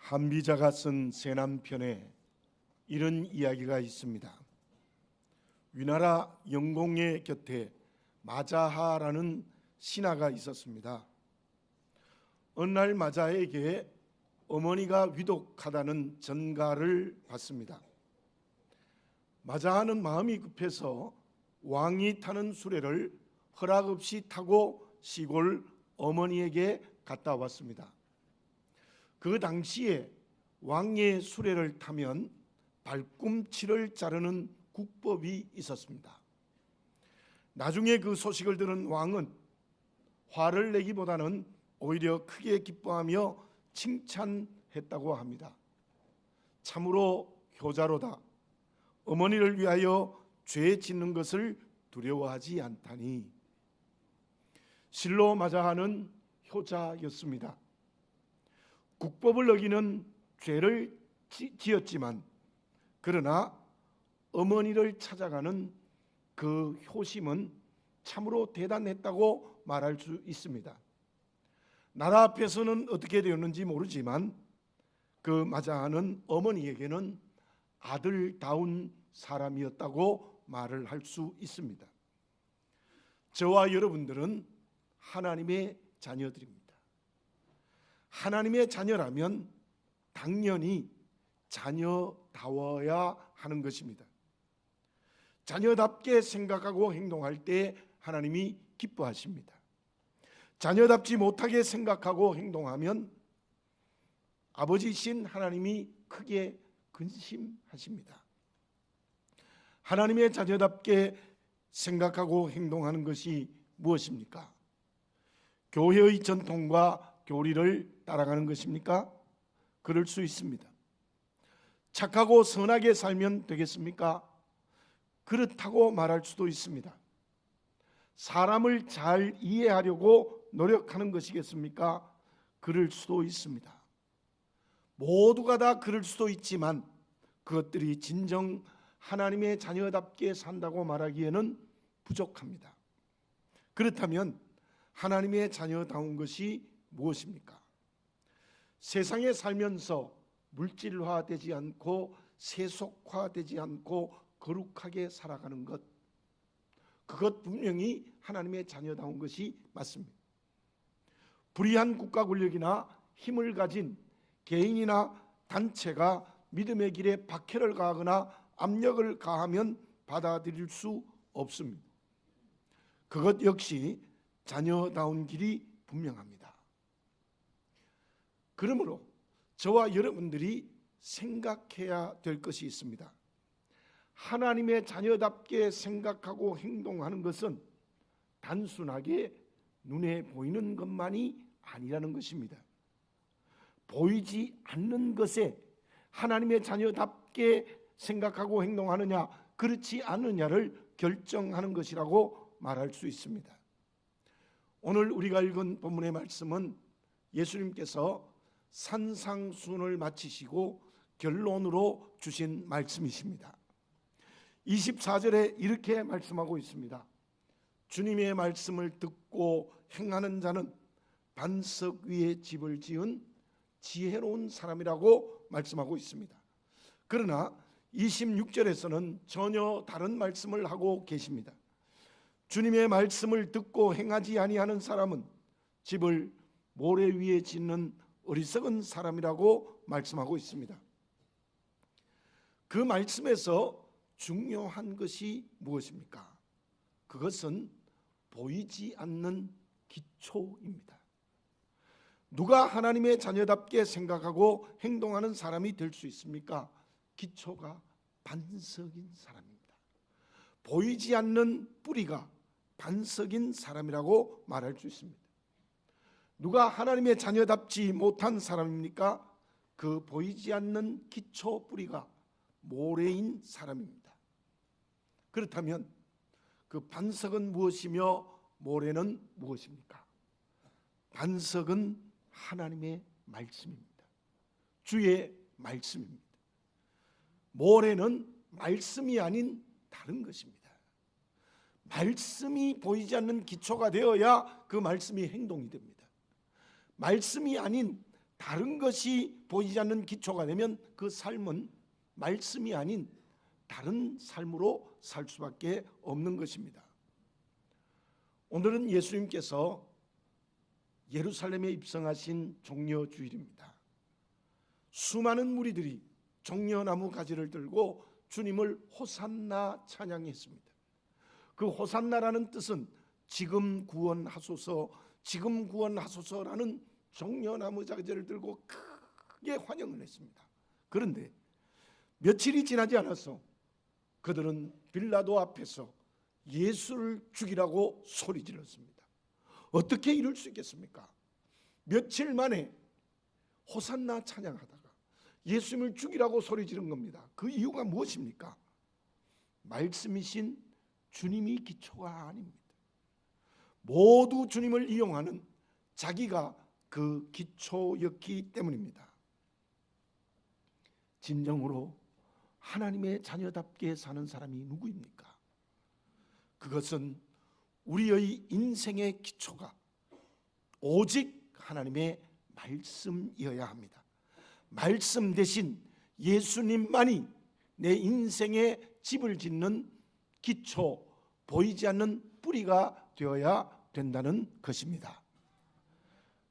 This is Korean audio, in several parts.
한비자가 쓴 세남편에 이런 이야기가 있습니다. 위나라 영공의 곁에 마자하라는 신하가 있었습니다. 어느 날 마자에게 어머니가 위독하다는 전가를 받습니다. 마자하는 마음이 급해서 왕이 타는 수레를 허락 없이 타고 시골 어머니에게 갔다 왔습니다. 그 당시에 왕의 수레를 타면 발꿈치를 자르는 국법이 있었습니다. 나중에 그 소식을 들은 왕은 화를 내기보다는 오히려 크게 기뻐하며 칭찬했다고 합니다. 참으로 효자로다. 어머니를 위하여 죄 짓는 것을 두려워하지 않다니. 실로 마자하는 효자였습니다. 국법을 어기는 죄를 지었지만 그러나 어머니를 찾아가는 그 효심은 참으로 대단했다고 말할 수 있습니다. 나라 앞에서는 어떻게 되었는지 모르지만 그 마자하는 어머니에게는 아들다운 사람이었다고 말을 할 수 있습니다. 저와 여러분들은 하나님의 자녀들입니다. 하나님의 자녀라면 당연히 자녀다워야 하는 것입니다. 자녀답게 생각하고 행동할 때 하나님이 기뻐하십니다. 자녀답지 못하게 생각하고 행동하면 아버지신 하나님이 크게 근심하십니다. 하나님의 자녀답게 생각하고 행동하는 것이 무엇입니까? 교회의 전통과 교리를 따라가는 것입니까? 그럴 수 있습니다. 착하고 선하게 살면 되겠습니까? 그렇다고 말할 수도 있습니다. 사람을 잘 이해하려고 노력하는 것이겠습니까? 그럴 수도 있습니다. 모두가 다 그럴 수도 있지만 그것들이 진정 하나님의 자녀답게 산다고 말하기에는 부족합니다. 그렇다면 하나님의 자녀다운 것이 무엇입니까? 세상에 살면서 물질화되지 않고 세속화되지 않고 거룩하게 살아가는 것, 그것 분명히 하나님의 자녀다운 것이 맞습니다. 불의한 국가 권력이나 힘을 가진 개인이나 단체가 믿음의 길에 박해를 가하거나 압력을 가하면 받아들일 수 없습니다. 그것 역시 자녀다운 길이 분명합니다. 그러므로 저와 여러분들이 생각해야 될 것이 있습니다. 하나님의 자녀답게 생각하고 행동하는 것은 단순하게 눈에 보이는 것만이 아니라는 것입니다. 보이지 않는 것에 하나님의 자녀답게 생각하고 행동하느냐 그렇지 않느냐를 결정하는 것이라고 말할 수 있습니다. 오늘 우리가 읽은 본문의 말씀은 예수님께서 산상순을 마치시고 결론으로 주신 말씀이십니다. 24절에 이렇게 말씀하고 있습니다. 주님의 말씀을 듣고 행하는 자는 반석 위에 집을 지은 지혜로운 사람이라고 말씀하고 있습니다. 그러나 26절에서는 전혀 다른 말씀을 하고 계십니다. 주님의 말씀을 듣고 행하지 아니하는 사람은 집을 모래 위에 짓는 어리석은 사람이라고 말씀하고 있습니다. 그 말씀에서 중요한 것이 무엇입니까? 그것은 보이지 않는 기초입니다. 누가 하나님의 자녀답게 생각하고 행동하는 사람이 될 수 있습니까? 기초가 반석인 사람입니다. 보이지 않는 뿌리가 반석인 사람이라고 말할 수 있습니다. 누가 하나님의 자녀답지 못한 사람입니까? 그 보이지 않는 기초 뿌리가 모래인 사람입니다. 그렇다면 그 반석은 무엇이며 모래는 무엇입니까? 반석은 하나님의 말씀입니다. 주의 말씀입니다. 모래는 말씀이 아닌 다른 것입니다. 말씀이 보이지 않는 기초가 되어야 그 말씀이 행동이 됩니다. 말씀이 아닌 다른 것이 보이지 않는 기초가 되면 그 삶은 말씀이 아닌 다른 삶으로 살 수밖에 없는 것입니다. 오늘은 예수님께서 예루살렘에 입성하신 종려주일입니다. 수많은 무리들이 종려나무 가지를 들고 주님을 호산나 찬양했습니다. 그 호산나라는 뜻은 지금 구원하소서, 지금 구원하소서라는 종려나무 가지를 들고 크게 환영을 했습니다. 그런데 며칠이 지나지 않아서 그들은 빌라도 앞에서 예수를 죽이라고 소리 질렀습니다. 어떻게 이럴 수 있겠습니까? 며칠 만에 호산나 찬양하다가 예수님을 죽이라고 소리 지른 겁니다. 그 이유가 무엇입니까? 말씀이신 주님이 기초가 아닙니다. 모두 주님을 이용하는 자기가 그 기초였기 때문입니다. 진정으로 하나님의 자녀답게 사는 사람이 누구입니까? 그것은 우리의 인생의 기초가 오직 하나님의 말씀이어야 합니다. 말씀 대신 예수님만이 내 인생의 집을 짓는 기초, 보이지 않는 뿌리가 되어야 된다는 것입니다.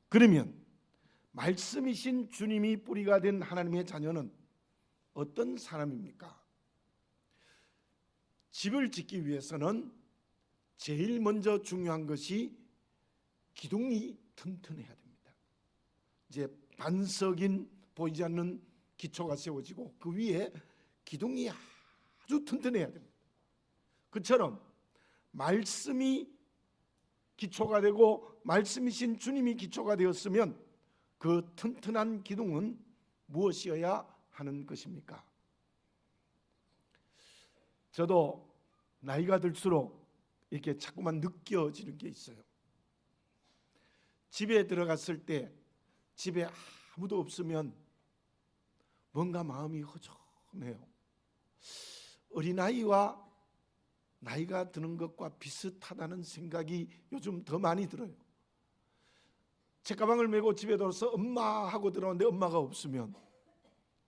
그러면 말씀이신 주님이 뿌리가 된 하나님의 자녀는 어떤 사람입니까? 집을 짓기 위해서는 제일 먼저 중요한 것이 기둥이 튼튼해야 됩니다. 이제 반석인 보이지 않는 기초가 세워지고 그 위에 기둥이 아주 튼튼해야 됩니다. 그처럼 말씀이 기초가 되고 말씀이신 주님이 기초가 되었으면 그 튼튼한 기둥은 무엇이어야 하는 것입니까? 저도 나이가 들수록 이렇게 자꾸만 느껴지는 게 있어요. 집에 들어갔을 때 집에 아무도 없으면 뭔가 마음이 허전해요. 어린아이와 나이가 드는 것과 비슷하다는 생각이 요즘 더 많이 들어요. 책가방을 메고 집에 들어서 엄마 하고 들어오는데 엄마가 없으면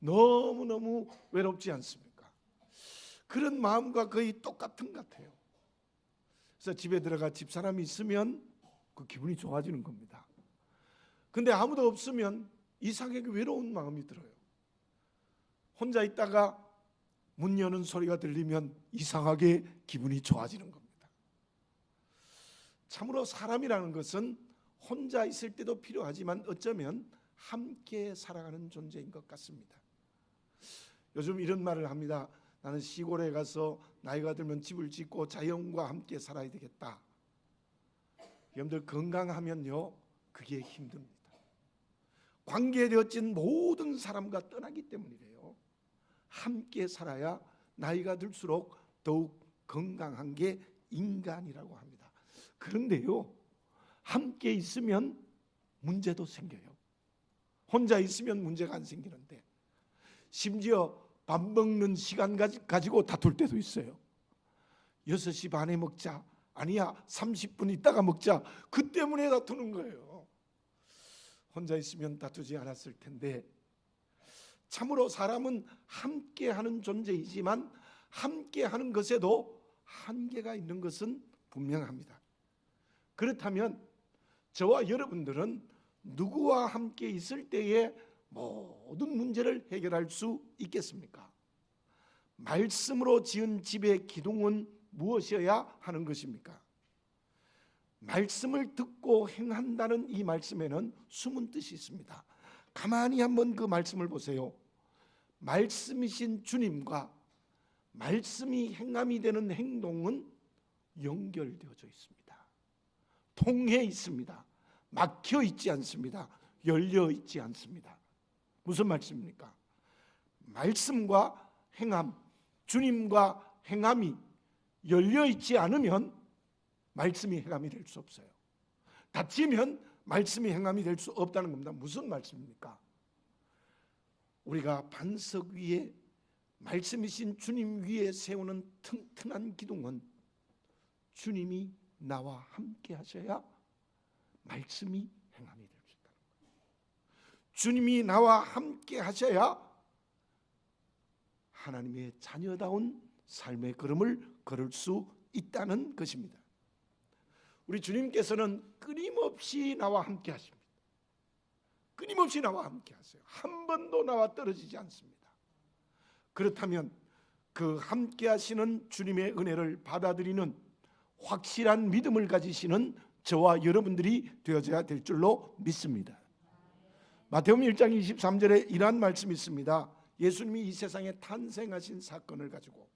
너무너무 외롭지 않습니까? 그런 마음과 거의 똑같은 것 같아요. 그래서 집에 들어가 집사람이 있으면 그 기분이 좋아지는 겁니다. 근데 아무도 없으면 이상하게 외로운 마음이 들어요. 혼자 있다가 문 여는 소리가 들리면 이상하게 기분이 좋아지는 겁니다. 참으로 사람이라는 것은 혼자 있을 때도 필요하지만 어쩌면 함께 살아가는 존재인 것 같습니다. 요즘 이런 말을 합니다. 나는 시골에 가서 나이가 들면 집을 짓고 자연과 함께 살아야 되겠다. 여러분들 건강하면요 그게 힘듭니다. 관계되어진 모든 사람과 떠나기 때문이래요. 함께 살아야 나이가 들수록 더욱 건강한 게 인간이라고 합니다. 그런데요 함께 있으면 문제도 생겨요. 혼자 있으면 문제가 안 생기는데 심지어 밥 먹는 시간 가지고 다툴 때도 있어요. 6시 반에 먹자. 아니야 30분 있다가 먹자. 그 때문에 다투는 거예요. 혼자 있으면 다투지 않았을 텐데 참으로 사람은 함께하는 존재이지만 함께하는 것에도 한계가 있는 것은 분명합니다. 그렇다면 저와 여러분들은 누구와 함께 있을 때에 모든 문제를 해결할 수 있겠습니까? 말씀으로 지은 집의 기둥은 무엇이어야 하는 것입니까? 말씀을 듣고 행한다는 이 말씀에는 숨은 뜻이 있습니다. 가만히 한번 그 말씀을 보세요. 말씀이신 주님과 말씀이 행함이 되는 행동은 연결되어져 있습니다. 통해 있습니다. 막혀 있지 않습니다. 열려 있지 않습니다. 무슨 말씀입니까? 말씀과 행함, 주님과 행함이 열려 있지 않으면 말씀이 행함이 될 수 없어요. 닫히면 말씀이 행함이 될 수 없다는 겁니다. 무슨 말씀입니까? 우리가 반석 위에 말씀이신 주님 위에 세우는 튼튼한 기둥은 주님이 나와 함께 하셔야 말씀이 행함이 될 수 있다는 거예요. 주님이 나와 함께 하셔야 하나님의 자녀다운 삶의 걸음을 걸을 수 있다는 것입니다. 우리 주님께서는 끊임없이 나와 함께 하십니다. 끊임없이 나와 함께 하세요. 한 번도 나와 떨어지지 않습니다. 그렇다면 그 함께 하시는 주님의 은혜를 받아들이는 확실한 믿음을 가지시는 저와 여러분들이 되어져야 될 줄로 믿습니다. 마태복음 1장 23절에 이러한 말씀이 있습니다. 예수님이 이 세상에 탄생하신 사건을 가지고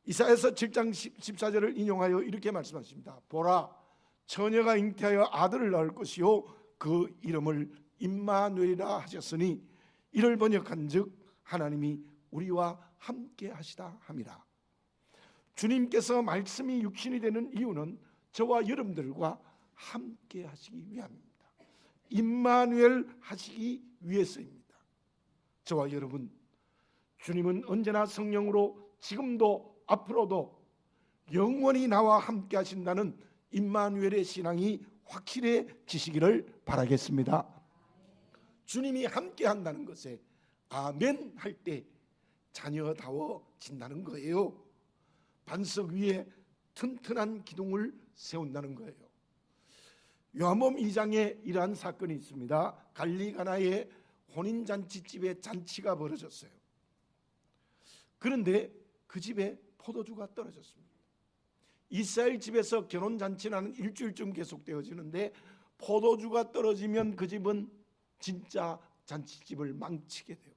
이사야서 7장 14절을 인용하여 이렇게 말씀하십니다. 보라, 처녀가 잉태하여 아들을 낳을 것이요 그 이름을 임마누엘이라 하셨으니 이를 번역한즉 하나님이 우리와 함께 하시다 함이라. 주님께서 말씀이 육신이 되는 이유는 저와 여러분들과 함께 하시기 위함입니다. 임마누엘 하시기 위해서입니다. 저와 여러분, 주님은 언제나 성령으로 지금도 앞으로도 영원히 나와 함께 하신다는 임마누엘의 신앙이 확실해지시기를 바라겠습니다. 주님이 함께 한다는 것에 아멘 할 때 자녀다워진다는 거예요. 반석 위에 튼튼한 기둥을 세운다는 거예요. 요한복음 2장에 이러한 사건이 있습니다. 갈릴리 가나의 혼인잔치집에 잔치가 벌어졌어요. 그런데 그 집에 포도주가 떨어졌습니다. 이스라엘 집에서 결혼잔치는 일주일쯤 계속되어지는데 포도주가 떨어지면 그 집은 진짜 잔치집을 망치게 돼요.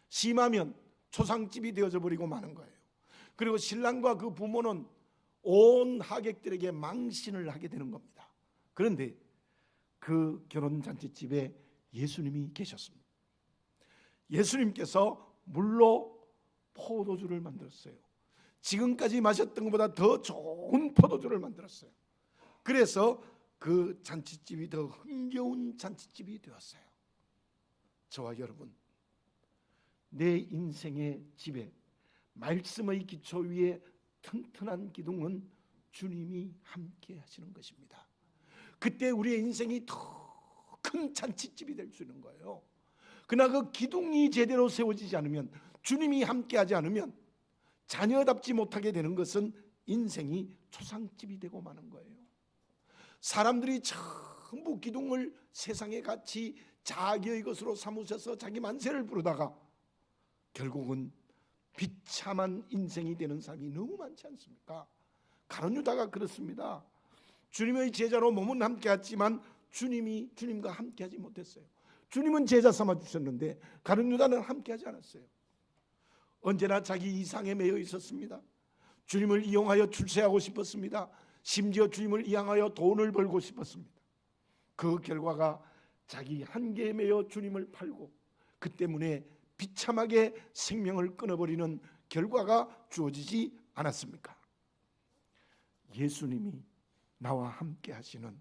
심하면 초상집이 되어져 버리고 마는 거예요. 그리고 신랑과 그 부모는 온 하객들에게 망신을 하게 되는 겁니다. 그런데 그 결혼잔치집에 예수님이 계셨습니다. 예수님께서 물로 포도주를 만들었어요. 지금까지 마셨던 것보다 더 좋은 포도주를 만들었어요. 그래서 그 잔치집이 더 흥겨운 잔치집이 되었어요. 저와 여러분, 내 인생의 집에 말씀의 기초 위에 튼튼한 기둥은 주님이 함께 하시는 것입니다. 그때 우리의 인생이 더 큰 잔치집이 될 수 있는 거예요. 그러나 그 기둥이 제대로 세워지지 않으면, 주님이 함께 하지 않으면 자녀답지 못하게 되는 것은 인생이 초상집이 되고 마는 거예요. 사람들이 전부 기둥을 세상의 가치, 자기의 것으로 삼으셔서 자기 만세를 부르다가 결국은 비참한 인생이 되는 사람이 너무 많지 않습니까? 가룟 유다가 그렇습니다. 주님의 제자로 몸은 함께 했지만 주님과 함께하지 못했어요. 주님은 제자 삼아 주셨는데 가룟 유다는 함께하지 않았어요. 언제나 자기 이상에 매여 있었습니다. 주님을 이용하여 출세하고 싶었습니다. 심지어 주님을 이용하여 돈을 벌고 싶었습니다. 그 결과가 자기 한계에 매여 주님을 팔고 그 때문에 비참하게 생명을 끊어버리는 결과가 주어지지 않았습니까? 예수님이 나와 함께 하시는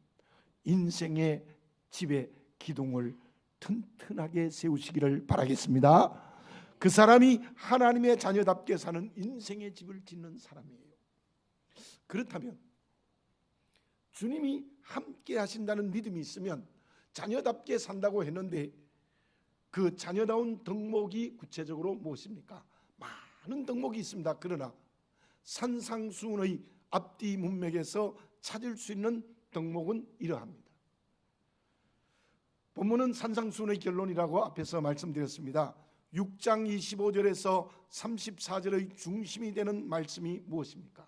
인생의 집의 기둥을 튼튼하게 세우시기를 바라겠습니다. 그 사람이 하나님의 자녀답게 사는 인생의 집을 짓는 사람이에요. 그렇다면 주님이 함께 하신다는 믿음이 있으면 자녀답게 산다고 했는데 그 자녀다운 덕목이 구체적으로 무엇입니까? 많은 덕목이 있습니다. 그러나 산상수훈의 앞뒤 문맥에서 찾을 수 있는 덕목은 이러합니다. 본문은 산상수훈의 결론이라고 앞에서 말씀드렸습니다. 6장 25절에서 34절의 중심이 되는 말씀이 무엇입니까?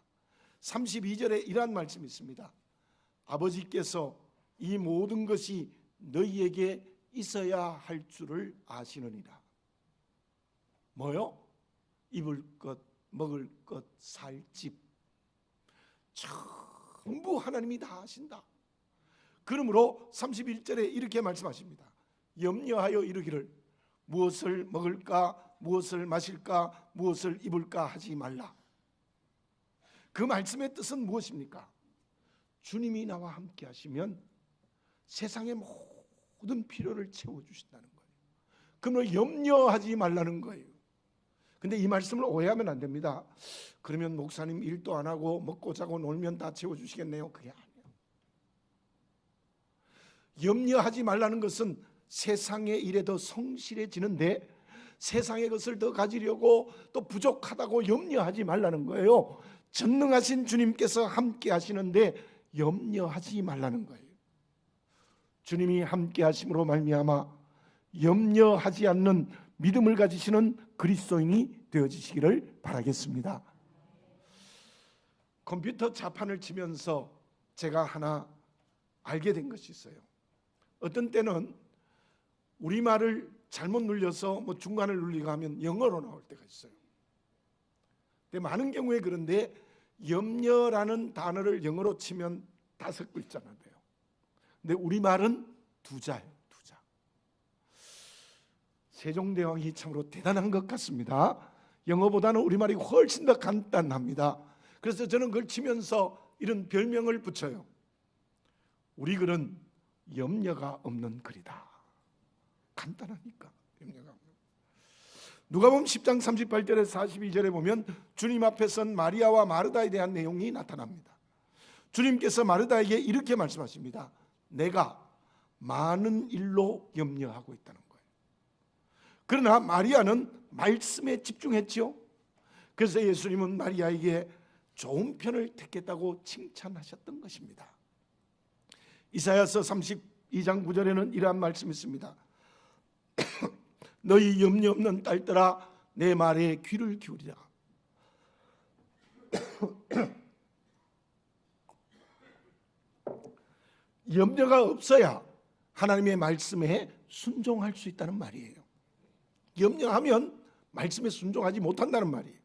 32절에 이러한 말씀이 있습니다. 아버지께서 이 모든 것이 너희에게 있어야 할 줄을 아시느니라. 뭐요? 입을 것, 먹을 것, 살 집, 전부 하나님이 다 하신다. 그러므로 31절에 이렇게 말씀하십니다. 염려하여 이르기를 무엇을 먹을까, 무엇을 마실까, 무엇을 입을까 하지 말라. 그 말씀의 뜻은 무엇입니까? 주님이 나와 함께 하시면 세상의 모든 필요를 채워주신다는 거예요. 그러면 염려하지 말라는 거예요. 근데 이 말씀을 오해하면 안 됩니다. 그러면 목사님 일도 안 하고 먹고 자고 놀면 다 채워주시겠네요. 그게 아니에요. 염려하지 말라는 것은 세상의 일에 더 성실해지는데 세상의 것을 더 가지려고 또 부족하다고 염려하지 말라는 거예요. 전능하신 주님께서 함께 하시는데 염려하지 말라는 거예요. 주님이 함께 하심으로 말미암아 염려하지 않는 믿음을 가지시는 그리스도인이 되어지시기를 바라겠습니다. 컴퓨터 자판을 치면서 제가 하나 알게 된 것이 있어요. 어떤 때는 우리말을 잘못 눌려서 뭐 중간을 눌리고 하면 영어로 나올 때가 있어요. 근데 많은 경우에 그런데 염려라는 단어를 영어로 치면 5글자나 돼요. 근데 우리말은 2자예요. 2자. 세종대왕이 참으로 대단한 것 같습니다. 영어보다는 우리말이 훨씬 더 간단합니다. 그래서 저는 그걸 치면서 이런 별명을 붙여요. 우리 글은 염려가 없는 글이다. 간단하니까 염려가 없는. 누가복음 10장 38절에서 42절에 보면 주님 앞에 선 마리아와 마르다에 대한 내용이 나타납니다. 주님께서 마르다에게 이렇게 말씀하십니다. 내가 많은 일로 염려하고 있다는 거예요. 그러나 마리아는 말씀에 집중했지요. 그래서 예수님은 마리아에게 좋은 편을 택했다고 칭찬하셨던 것입니다. 이사야서 32장 9절에는 이러한 말씀이 있습니다. 너희 염려 없는 딸들아 내 말에 귀를 기울이라. 염려가 없어야 하나님의 말씀에 순종할 수 있다는 말이에요. 염려하면 말씀에 순종하지 못한다는 말이에요.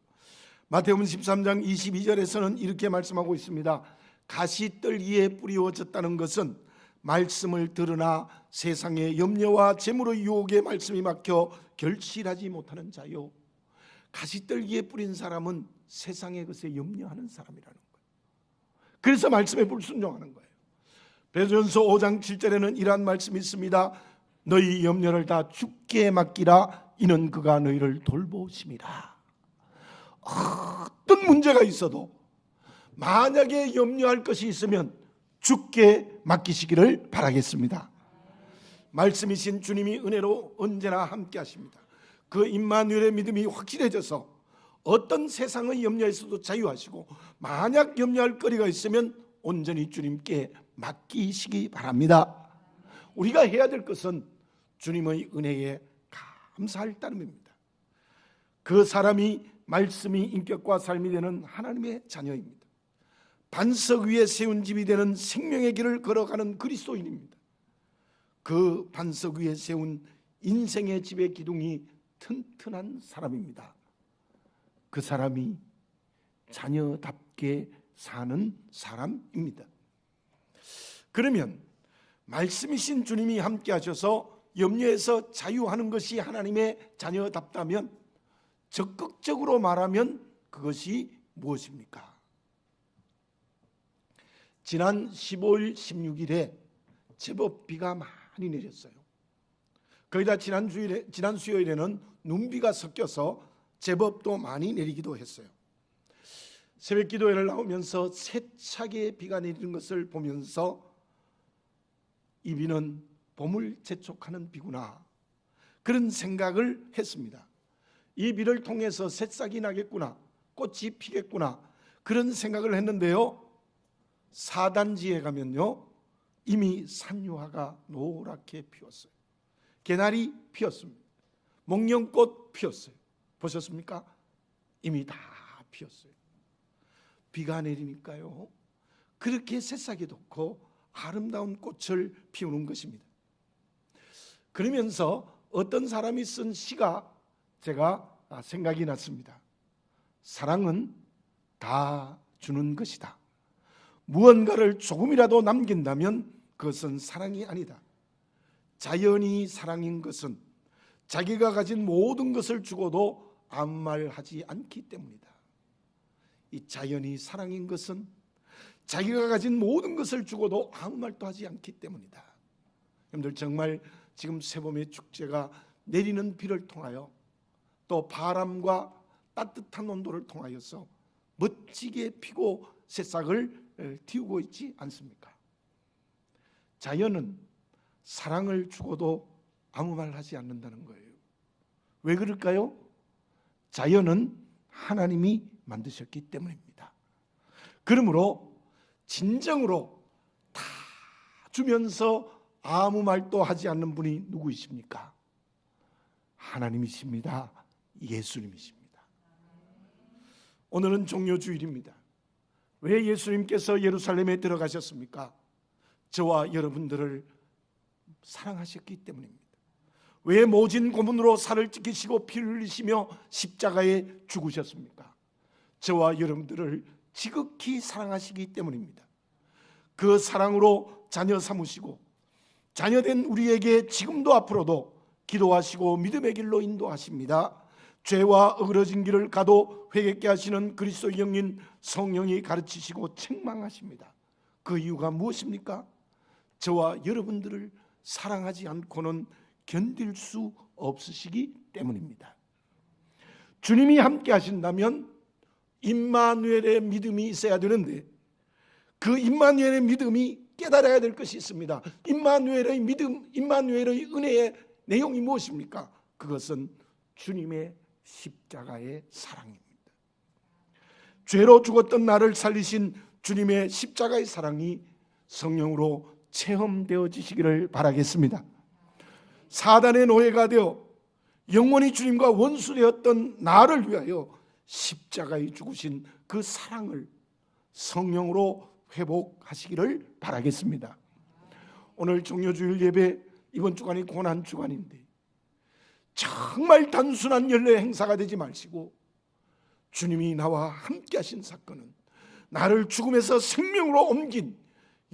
마태복음 13장 22절에서는 이렇게 말씀하고 있습니다. 가시떨 위에 뿌리워졌다는 것은 말씀을 들으나 세상의 염려와 재물의 유혹에 말씀이 막혀 결실하지 못하는 자요. 가시떨 위에 뿌린 사람은 세상의 것에 염려하는 사람이라는 거예요. 그래서 말씀에 불순종하는 거예요. 베드로전서 5장 7절에는 이러한 말씀이 있습니다. 너희 염려를 다 주께 맡기라. 이는 그가 너희를 돌보심이라. 어떤 문제가 있어도 만약에 염려할 것이 있으면 주께 맡기시기를 바라겠습니다. 말씀이신 주님이 은혜로 언제나 함께 하십니다. 그 임마누엘의 믿음이 확실해져서 어떤 세상의 염려에서도 자유하시고 만약 염려할 거리가 있으면 온전히 주님께 맡기시기 바랍니다. 우리가 해야 될 것은 주님의 은혜에 감사할 따름입니다. 그 사람이 말씀이 인격과 삶이 되는 하나님의 자녀입니다. 반석 위에 세운 집이 되는 생명의 길을 걸어가는 그리스도인입니다. 그 반석 위에 세운 인생의 집의 기둥이 튼튼한 사람입니다. 그 사람이 자녀답게 사는 사람입니다. 그러면 말씀이신 주님이 함께 하셔서 염려에서 자유하는 것이 하나님의 자녀답다면 적극적으로 말하면 그것이 무엇입니까? 지난 15일, 16일에 제법 비가 많이 내렸어요. 거기다 지난 수요일에는 눈비가 섞여서 제법 또 많이 내리기도 했어요. 새벽 기도회를 나오면서 세차게 비가 내리는 것을 보면서 이 비는 봄을 재촉하는 비구나, 그런 생각을 했습니다. 이 비를 통해서 새싹이 나겠구나, 꽃이 피겠구나, 그런 생각을 했는데요, 4단지에 가면요 이미 산유화가 노랗게 피었어요. 개나리 피었습니다. 목련꽃 피었어요. 보셨습니까? 이미 다 피었어요. 비가 내리니까요 그렇게 새싹이 돋고 아름다운 꽃을 피우는 것입니다. 그러면서 어떤 사람이 쓴 시가 제가 생각이 났습니다. 사랑은 다 주는 것이다. 무언가를 조금이라도 남긴다면 그것은 사랑이 아니다. 자연이 사랑인 것은 자기가 가진 모든 것을 주고도 아무 말 하지 않기 때문이다. 이 자연이 사랑인 것은 자기가 가진 모든 것을 주고도 아무 말도 하지 않기 때문이다. 여러분들 정말 지금 새봄의 축제가 내리는 비를 통하여 또 바람과 따뜻한 온도를 통하여서 멋지게 피고 새싹을 틔우고 있지 않습니까? 자연은 사랑을 주고도 아무 말 하지 않는다는 거예요. 왜 그럴까요? 자연은 하나님이 만드셨기 때문입니다. 그러므로 진정으로 다 주면서 아무 말도 하지 않는 분이 누구이십니까? 하나님이십니다. 예수님이십니다. 오늘은 종료주일입니다. 왜 예수님께서 예루살렘에 들어가셨습니까? 저와 여러분들을 사랑하셨기 때문입니다. 왜 모진 고문으로 살을 찢기시고 피를 흘리시며 십자가에 죽으셨습니까? 저와 여러분들을 지극히 사랑하시기 때문입니다. 그 사랑으로 자녀 삼으시고 자녀된 우리에게 지금도 앞으로도 기도하시고 믿음의 길로 인도하십니다. 죄와 어그러진 길을 가도 회개케 하시는 그리스도의 영인 성령이 가르치시고 책망하십니다. 그 이유가 무엇입니까? 저와 여러분들을 사랑하지 않고는 견딜 수 없으시기 때문입니다. 주님이 함께 하신다면 임마누엘의 믿음이 있어야 되는데 그 임마누엘의 믿음이 깨달아야 될 것이 있습니다. 임마누엘의 믿음, 임마누엘의 은혜의 내용이 무엇입니까? 그것은 주님의 십자가의 사랑입니다. 죄로 죽었던 나를 살리신 주님의 십자가의 사랑이 성령으로 체험되어지시기를 바라겠습니다. 사단의 노예가 되어 영원히 주님과 원수되었던 나를 위하여 십자가에 죽으신 그 사랑을 성령으로 회복하시기를 바라겠습니다. 오늘 종료주일 예배, 이번 주간이 고난 주간인데 정말 단순한 연례 행사가 되지 마시고 주님이 나와 함께 하신 사건은 나를 죽음에서 생명으로 옮긴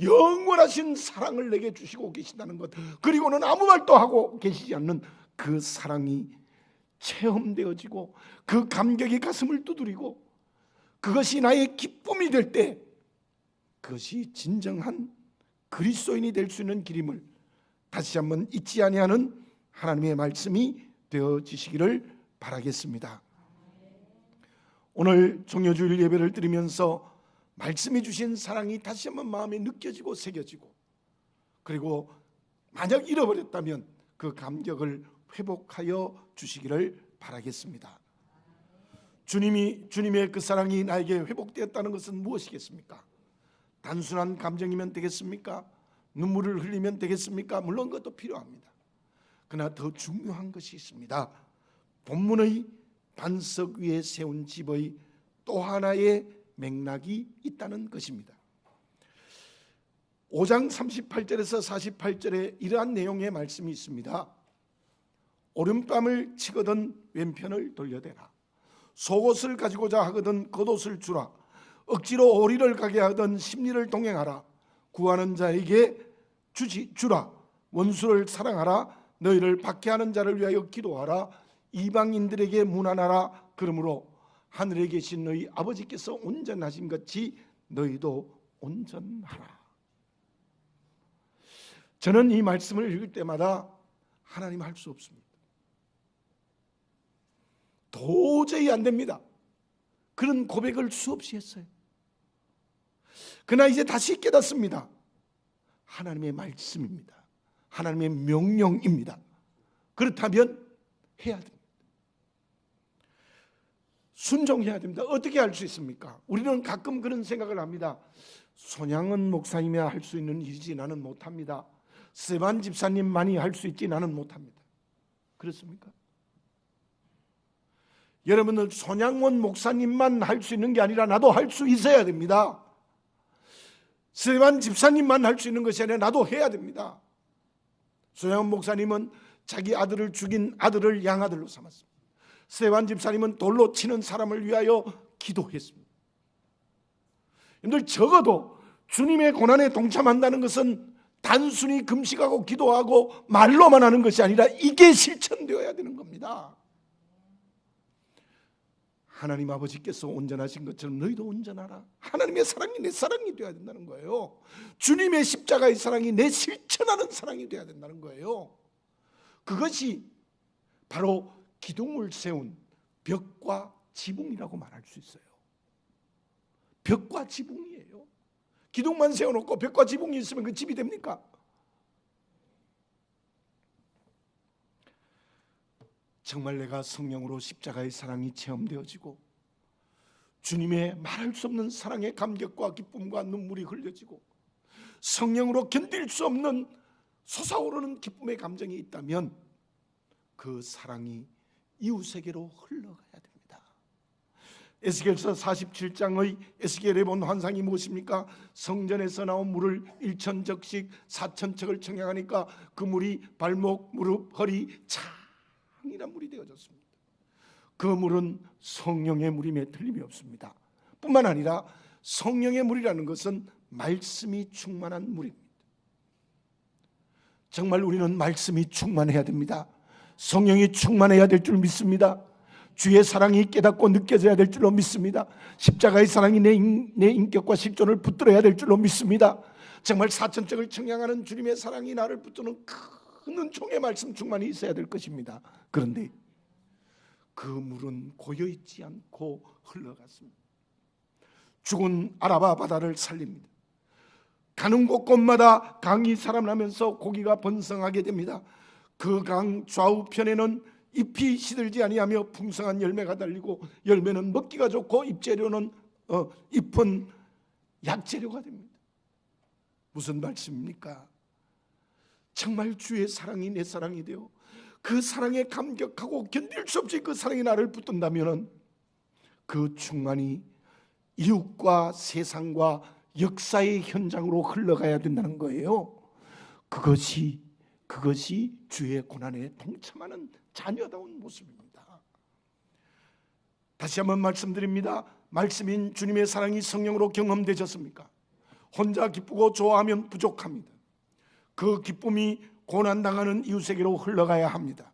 영원하신 사랑을 내게 주시고 계신다는 것, 그리고는 아무 말도 하고 계시지 않는 그 사랑이 체험되어지고 그 감격이 가슴을 두드리고 그것이 나의 기쁨이 될 때 그것이 진정한 그리스도인이 될 수 있는 길임을 다시 한번 잊지 아니하는 하나님의 말씀이 되어지시기를 바라겠습니다. 오늘 종료주일 예배를 드리면서 말씀해 주신 사랑이 다시 한번 마음에 느껴지고 새겨지고, 그리고 만약 잃어버렸다면 그 감격을 회복하여 주시기를 바라겠습니다. 주님의 그 사랑이 나에게 회복되었다는 것은 무엇이겠습니까? 단순한 감정이면 되겠습니까? 눈물을 흘리면 되겠습니까? 물론 그것도 필요합니다. 그러나 더 중요한 것이 있습니다. 본문의 반석 위에 세운 집의 또 하나의 맥락이 있다는 것입니다. 5장 38절에서 48절에 이러한 내용의 말씀이 있습니다. 오른뺨을 치거든 왼편을 돌려대라. 속옷을 가지고자 하거든 겉옷을 주라. 억지로 오리를 가게 하거든 심리를 동행하라. 구하는 자에게 주라. 원수를 사랑하라. 너희를 박해하는 자를 위하여 기도하라. 이방인들에게 문안하라. 그러므로 하늘에 계신 너희 아버지께서 온전하신 같이 너희도 온전하라. 저는 이 말씀을 읽을 때마다 하나님 할 수 없습니다. 도저히 안 됩니다. 그런 고백을 수없이 했어요. 그러나 이제 다시 깨닫습니다. 하나님의 말씀입니다. 하나님의 명령입니다. 그렇다면 해야 됩니다. 순종해야 됩니다. 어떻게 할 수 있습니까? 우리는 가끔 그런 생각을 합니다. 손양은 목사님이 할 수 있는 일이지 나는 못합니다. 세반 집사님만이 할 수 있지 나는 못합니다. 그렇습니까? 여러분은 손양원 목사님만 할 수 있는 게 아니라 나도 할 수 있어야 됩니다. 세반 집사님만 할 수 있는 것이 아니라 나도 해야 됩니다. 손양원 목사님은 자기 아들을 죽인 아들을 양아들로 삼았습니다. 세반 집사님은 돌로 치는 사람을 위하여 기도했습니다. 여러분들, 적어도 주님의 고난에 동참한다는 것은 단순히 금식하고 기도하고 말로만 하는 것이 아니라 이게 실천되어야 되는 겁니다. 하나님 아버지께서 온전하신 것처럼 너희도 온전하라. 하나님의 사랑이 내 사랑이 되어야 된다는 거예요. 주님의 십자가의 사랑이 내 실천하는 사랑이 되어야 된다는 거예요. 그것이 바로 기둥을 세운 벽과 지붕이라고 말할 수 있어요. 벽과 지붕이에요. 기둥만 세워놓고 벽과 지붕이 있으면 그 집이 됩니까? 정말 내가 성령으로 십자가의 사랑이 체험되어지고 주님의 말할 수 없는 사랑의 감격과 기쁨과 눈물이 흘려지고 성령으로 견딜 수 없는 솟아오르는 기쁨의 감정이 있다면 그 사랑이 이웃에게로 흘러가야 됩니다. 에스겔서 47장의 에스겔에 본 환상이 무엇입니까? 성전에서 나온 물을 1,000척씩 4,000척을 청량하니까 그 물이 발목, 무릎, 허리, 창이란 물이 되어졌습니다. 그 물은 성령의 물임에 틀림이 없습니다. 뿐만 아니라 성령의 물이라는 것은 말씀이 충만한 물입니다. 정말 우리는 말씀이 충만해야 됩니다. 성령이 충만해야 될 줄 믿습니다. 주의 사랑이 깨닫고 느껴져야 될 줄로 믿습니다. 십자가의 사랑이 내 인격과 실존을 붙들어야 될 줄로 믿습니다. 정말 4,000척을 청량하는 주님의 사랑이 나를 붙드는 큰 은총의 말씀 충만이 있어야 될 것입니다. 그런데 그 물은 고여있지 않고 흘러갔습니다. 죽은 아라바 바다를 살립니다. 가는 곳곳마다 강이 살아나면서 고기가 번성하게 됩니다. 그 강 좌우편에는 잎이 시들지 아니하며 풍성한 열매가 달리고 열매는 먹기가 좋고 잎은 약재료가 됩니다. 무슨 말씀입니까? 정말 주의 사랑이 내 사랑이 되어 그 사랑에 감격하고 견딜 수 없이 그 사랑이 나를 붙든다면 그 충만이 이웃과 세상과 역사의 현장으로 흘러가야 된다는 거예요. 그것이 주의 고난에 동참하는 자녀다운 모습입니다. 다시 한번 말씀드립니다. 말씀인 주님의 사랑이 성령으로 경험되셨습니까? 혼자 기쁘고 좋아하면 부족합니다. 그 기쁨이 고난당하는 이웃에게로 흘러가야 합니다.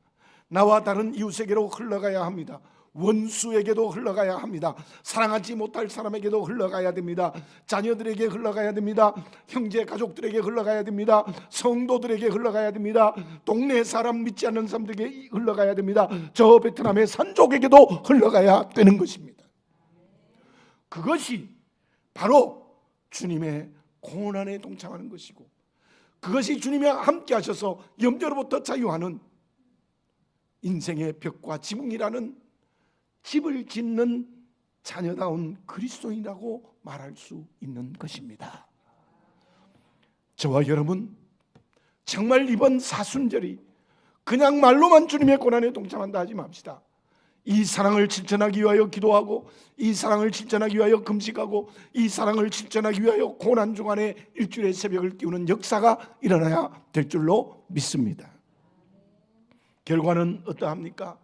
나와 다른 이웃에게로 흘러가야 합니다. 원수에게도 흘러가야 합니다. 사랑하지 못할 사람에게도 흘러가야 됩니다. 자녀들에게 흘러가야 됩니다. 형제 가족들에게 흘러가야 됩니다. 성도들에게 흘러가야 됩니다. 동네 사람 믿지 않는 사람들에게 흘러가야 됩니다. 저 베트남의 산족에게도 흘러가야 되는 것입니다. 그것이 바로 주님의 고난에 동참하는 것이고 그것이 주님이 함께 하셔서 염려로부터 자유하는 인생의 벽과 지붕이라는 집을 짓는 자녀다운 그리스도인이라고 말할 수 있는 것입니다. 저와 여러분 정말 이번 사순절이 그냥 말로만 주님의 고난에 동참한다 하지 맙시다. 이 사랑을 실천하기 위하여 기도하고 이 사랑을 실천하기 위하여 금식하고 이 사랑을 실천하기 위하여 고난 중간에 일주일의 새벽을 띄우는 역사가 일어나야 될 줄로 믿습니다. 결과는 어떠합니까?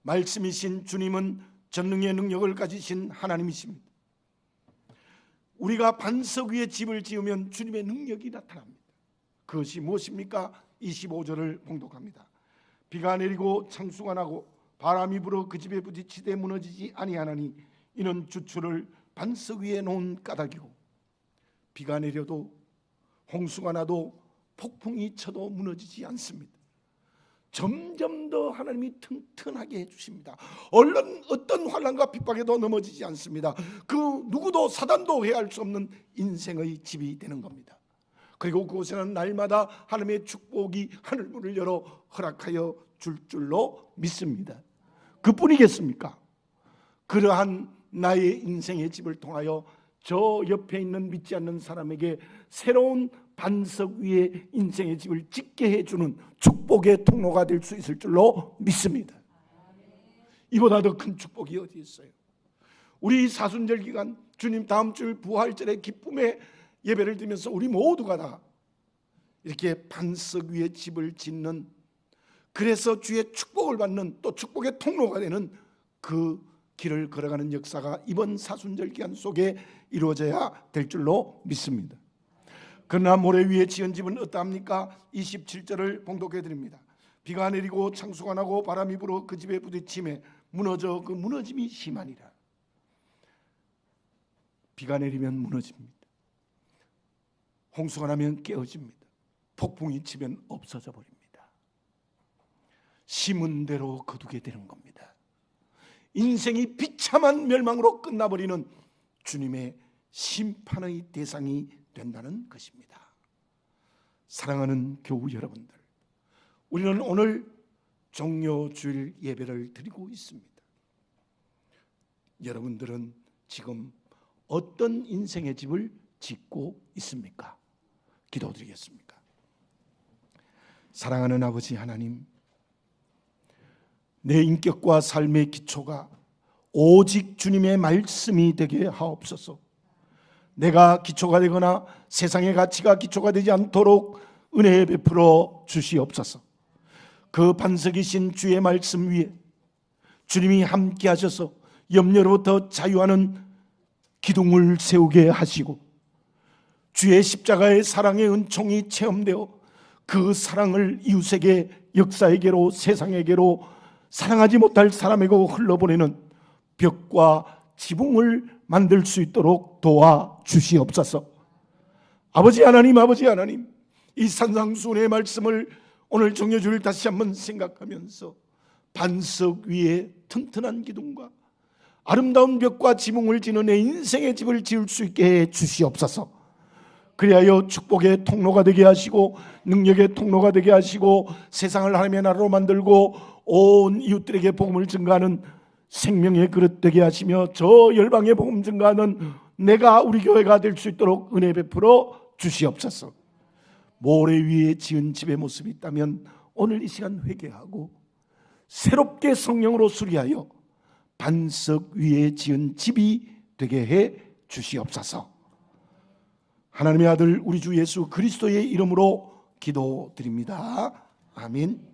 말씀이신 주님은 전능의 능력을 가지신 하나님이십니다. 우리가 반석 위에 집을 지으면 주님의 능력이 나타납니다. 그것이 무엇입니까? 25절을 봉독합니다. 비가 내리고 창수가 나고 바람이 불어 그 집에 부딪히되 무너지지 아니하나니 이는 주추를 반석 위에 놓은 까닭이고 비가 내려도 홍수가 나도 폭풍이 쳐도 무너지지 않습니다. 점점 더 하나님이 튼튼하게 해주십니다. 얼른 어떤 환난과 핍박에도 넘어지지 않습니다. 그 누구도 사단도 해할 수 없는 인생의 집이 되는 겁니다. 그리고 그곳에는 날마다 하나님의 축복이 하늘문을 열어 허락하여 줄 줄로 믿습니다. 그뿐이겠습니까? 그러한 나의 인생의 집을 통하여 저 옆에 있는 믿지 않는 사람에게 새로운 반석 위에 인생의 집을 짓게 해주는 축복의 통로가 될 수 있을 줄로 믿습니다. 이보다 더 큰 축복이 어디 있어요? 우리 사순절 기간 주님 다음 주 부활절의 기쁨의 예배를 드리면서 우리 모두가 다 이렇게 반석 위에 집을 짓는, 그래서 주의 축복을 받는, 또 축복의 통로가 되는 그 길을 걸어가는 역사가 이번 사순절 기간 속에 이루어져야 될 줄로 믿습니다. 그러나 모래 위에 지은 집은 어떠합니까? 27절을 봉독해 드립니다. 비가 내리고 창수가 나고 바람이 불어 그 집에 부딪힘에 무너져 그 무너짐이 심하니라. 비가 내리면 무너집니다. 홍수가 나면 깨어집니다. 폭풍이 치면 없어져 버립니다. 심은 대로 거두게 되는 겁니다. 인생이 비참한 멸망으로 끝나버리는 주님의 심판의 대상이 된다는 것입니다. 사랑하는 교우 여러분들, 우리는 오늘 종료주일 예배를 드리고 있습니다. 여러분들은 지금 어떤 인생의 집을 짓고 있습니까? 기도드리겠습니다. 사랑하는 아버지 하나님, 내 인격과 삶의 기초가 오직 주님의 말씀이 되게 하옵소서. 내가 기초가 되거나 세상의 가치가 기초가 되지 않도록 은혜 베풀어 주시옵소서. 그 반석이신 주의 말씀 위에 주님이 함께 하셔서 염려로부터 자유하는 기둥을 세우게 하시고, 주의 십자가의 사랑의 은총이 체험되어 그 사랑을 이웃에게, 역사에게로, 세상에게로, 사랑하지 못할 사람에게 흘러보내는 벽과 지붕을 만들 수 있도록 도와주시옵소서. 아버지 하나님, 아버지 하나님, 이 산상수훈의 말씀을 오늘 정료주를 다시 한번 생각하면서 반석 위에 튼튼한 기둥과 아름다운 벽과 지붕을 지는 내 인생의 집을 지을 수 있게 해 주시옵소서. 그리하여 축복의 통로가 되게 하시고 능력의 통로가 되게 하시고 세상을 하나님의 나라로 만들고 온 이웃들에게 복음을 증가하는 생명의 그릇 되게 하시며 저 열방의 복음 증가하는 내가 우리 교회가 될 수 있도록 은혜 베풀어 주시옵소서. 모래 위에 지은 집의 모습이 있다면 오늘 이 시간 회개하고 새롭게 성령으로 수리하여 반석 위에 지은 집이 되게 해 주시옵소서. 하나님의 아들 우리 주 예수 그리스도의 이름으로 기도드립니다. 아멘.